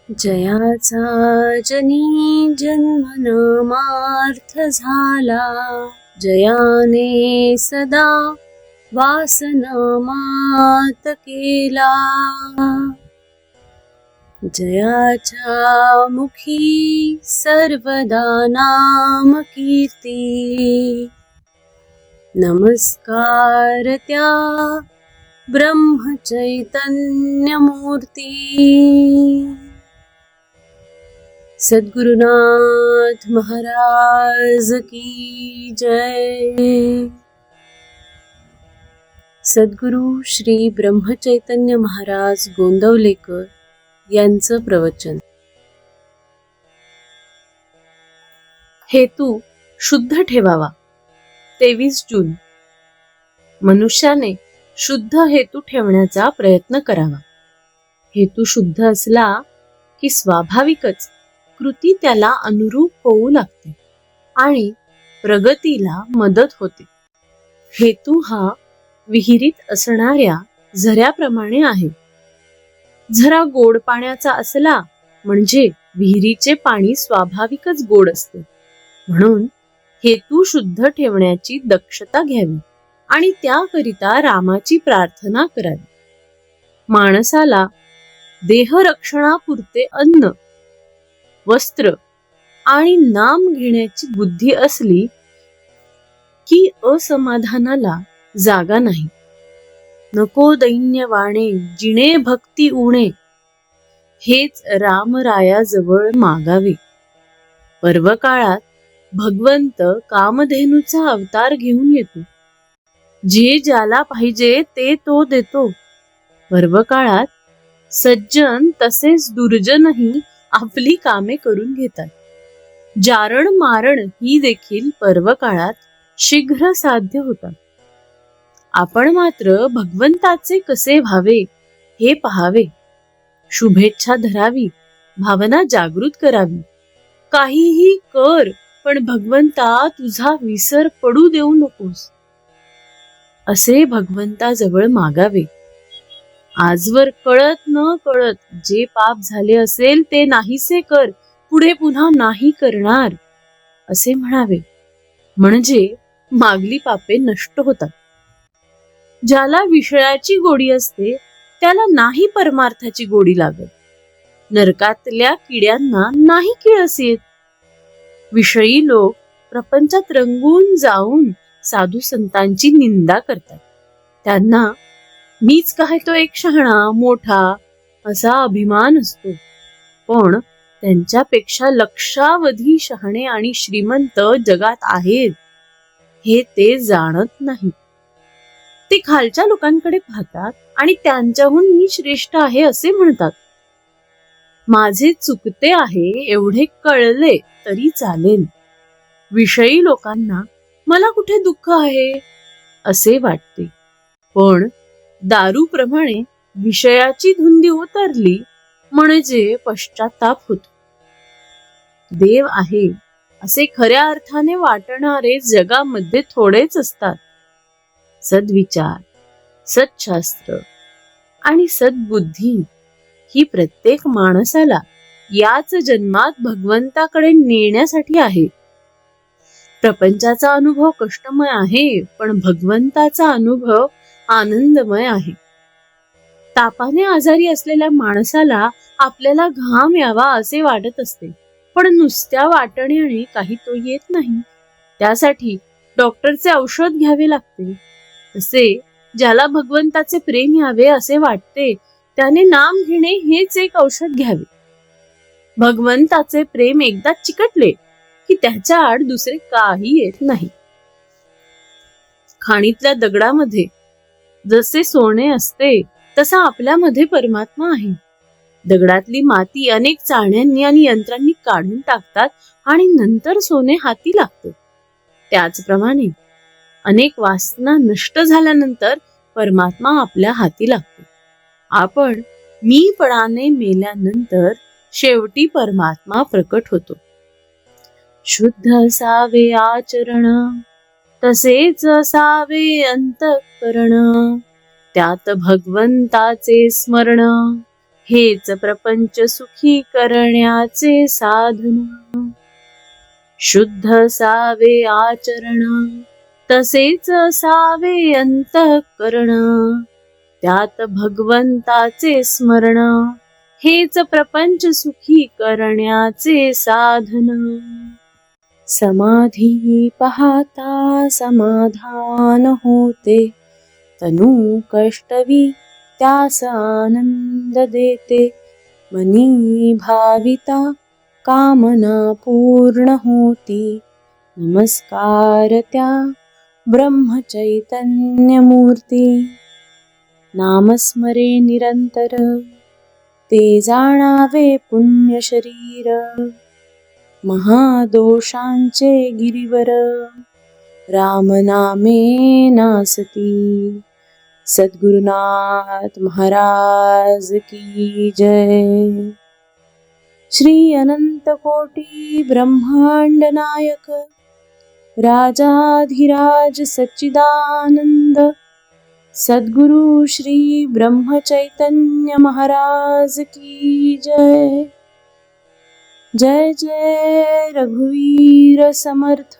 जयाचा जनी जन्म नामार्थ झाला, जयाने सदा वासनामात केला. जयाच्या मुखी सर्वदा नाम कीर्ती, नमस्कार त्या ब्रह्म चैतन्य मूर्ती. सद्गुरुनाथ महाराज की जय. सद्गुरु श्री ब्रह्मचैतन्य महाराज गोंदवलेकर यांचं प्रवचन. हेतू शुद्ध ठेवावा. 23 जून. मनुष्याने शुद्ध हेतू ठेवण्याचा प्रयत्न करावा. हेतू शुद्ध असला की स्वाभाविकच कृती त्याला अनुरूप होऊ लागते आणि प्रगतीला मदत होते. हेतू हा विहिरीत असणाऱ्या झऱ्याप्रमाणे आहे. झरा गोड पाण्याचा असला म्हणजे विहिरीचे पाणी स्वाभाविकच गोड असते. म्हणून हेतू शुद्ध ठेवण्याची दक्षता घ्यावी आणि त्याकरिता रामाची प्रार्थना करावी. माणसाला देहरक्षणापुरते अन्न, वस्त्र आणि नाम घेण्याची बुद्धी असली की असमाधानाला जागा नाही. नको दैन्य वाणे जिणे भक्ती उणे, हेच रामरायाजवळ मागावे. पर्वकाळात भगवंत कामधेनूचा अवतार घेऊन येतो. जे ज्याला पाहिजे ते तो देतो. पर्वकाळात सज्जन तसेच दुर्जनही आपली कामे करून घेतात. जारण मारण ही देखील पर्वकाळात शीघ्र साध्य होतात. आपण मात्र भगवंताचे कसे व्हावे हे पहावे. शुभेच्छा धरावी, भावना जागृत करावी. काहीही कर, पण भगवंता तुझा विसर पडू देऊ नकोस, असे भगवंताजवळ मागावे. आजवर कळत न कळत जे पाप झाले असेल ते नाहीसे कर, पुढे पुन्हा नाही करणार, असे म्हणावे. म्हणजे मागली पापे नष्ट होतात. ज्याला विषयाची गोडी असते त्याला नाही परमार्थाची गोडी लागत. नरकातल्या किड्यांना नाही किळस येत. विषयी लोक प्रपंचात रंगून जाऊन साधू संतांची निंदा करतात. त्यांना मीच काय तो एक शहाणा मोठा असा अभिमान असतो. पण त्यांच्यापेक्षा लक्षावधी शहाणे आणि श्रीमंत जगात आहेत हे ते जाणत नाहीत. ते खालच्या लोकांकडे पाहतात आणि त्यांच्याहून मी श्रेष्ठ आहे असे म्हणतात. माझे चुकते आहे एवढे कळले तरी चालेल. विषयी लोकांना मला कुठे दुःख आहे असे वाटते. पण दारूप्रमाणे विषयाची धुंदी उतरली म्हणजे पश्चाताप होतो. देव आहे असे खऱ्या अर्थाने वाटणारे जगामध्ये थोडेच असतात. सद्विचार, सत्शास्त्र आणि सद्बुद्धी ही प्रत्येक माणसाला याच जन्मात भगवंताकडे नेण्यासाठी आहे. प्रपंचाचा अनुभव कष्टमय आहे, पण भगवंताचा अनुभव आनंदमय आहे. तापाने आजारी असलेल्या माणसाला आपल्याला घाम यावा असे वाटत असते, पण नुसत्या वाटण्याने काही तो येत नाही. त्यासाठी डॉक्टरचे औषध घ्यावे लागते. तसे ज्याला भगवंताचे प्रेम यावे असे वाटते त्याने नाम घेणे हेच एक औषध घ्यावे. भगवंताचे प्रेम एकदा चिकटले की त्याच्या आड दुसरे काही येत नाही. खाणीतल्या दगडामध्ये जसे सोने असते तसा आपल्यामध्ये परमात्मा आहे. दगडातली माती अनेक चाळण्यांनी आणि यंत्रांनी काढून टाकतात आणि नंतर सोने हाती लागते. त्याचप्रमाणे अनेक वासना नष्ट झाल्यानंतर परमात्मा आपल्या हाती लागतो. आपण मीपणाने मेल्यानंतर शेवटी परमात्मा प्रकट होतो. शुद्ध असावे आचरण, तसेच असावे अंतःकरण, त्यात भगवंताचे स्मरण, हेच प्रपंच सुखी करण्याचे साधन. शुद्ध सावे आचरण, तसेच सावे अंतःकरण. त्यात भगवंताचे स्मरण, हेच प्रपंच सुखी करण्याचे साधन. समाधी पाहता समाधान होते, तनु कष्टवी त्यास आनंद देते. मनी भाविता कामना पूर्ण होती, नमस्कार त्या ब्रह्मचैतन्य मूर्ती. नामस्मरे निरंतर, ते जाणावे पुण्य शरीर. महादोषांचे गिरीवर, रामनामे नासती. सद्गुरुनाथ महाराज की जय. श्री अनंत कोटी ब्रह्मांड नायक, राजाधिराज सच्चिदानंद सद्गुरु श्री ब्रह्मचैतन्य महाराज की जय. जय जय रघुवीर समर्थ.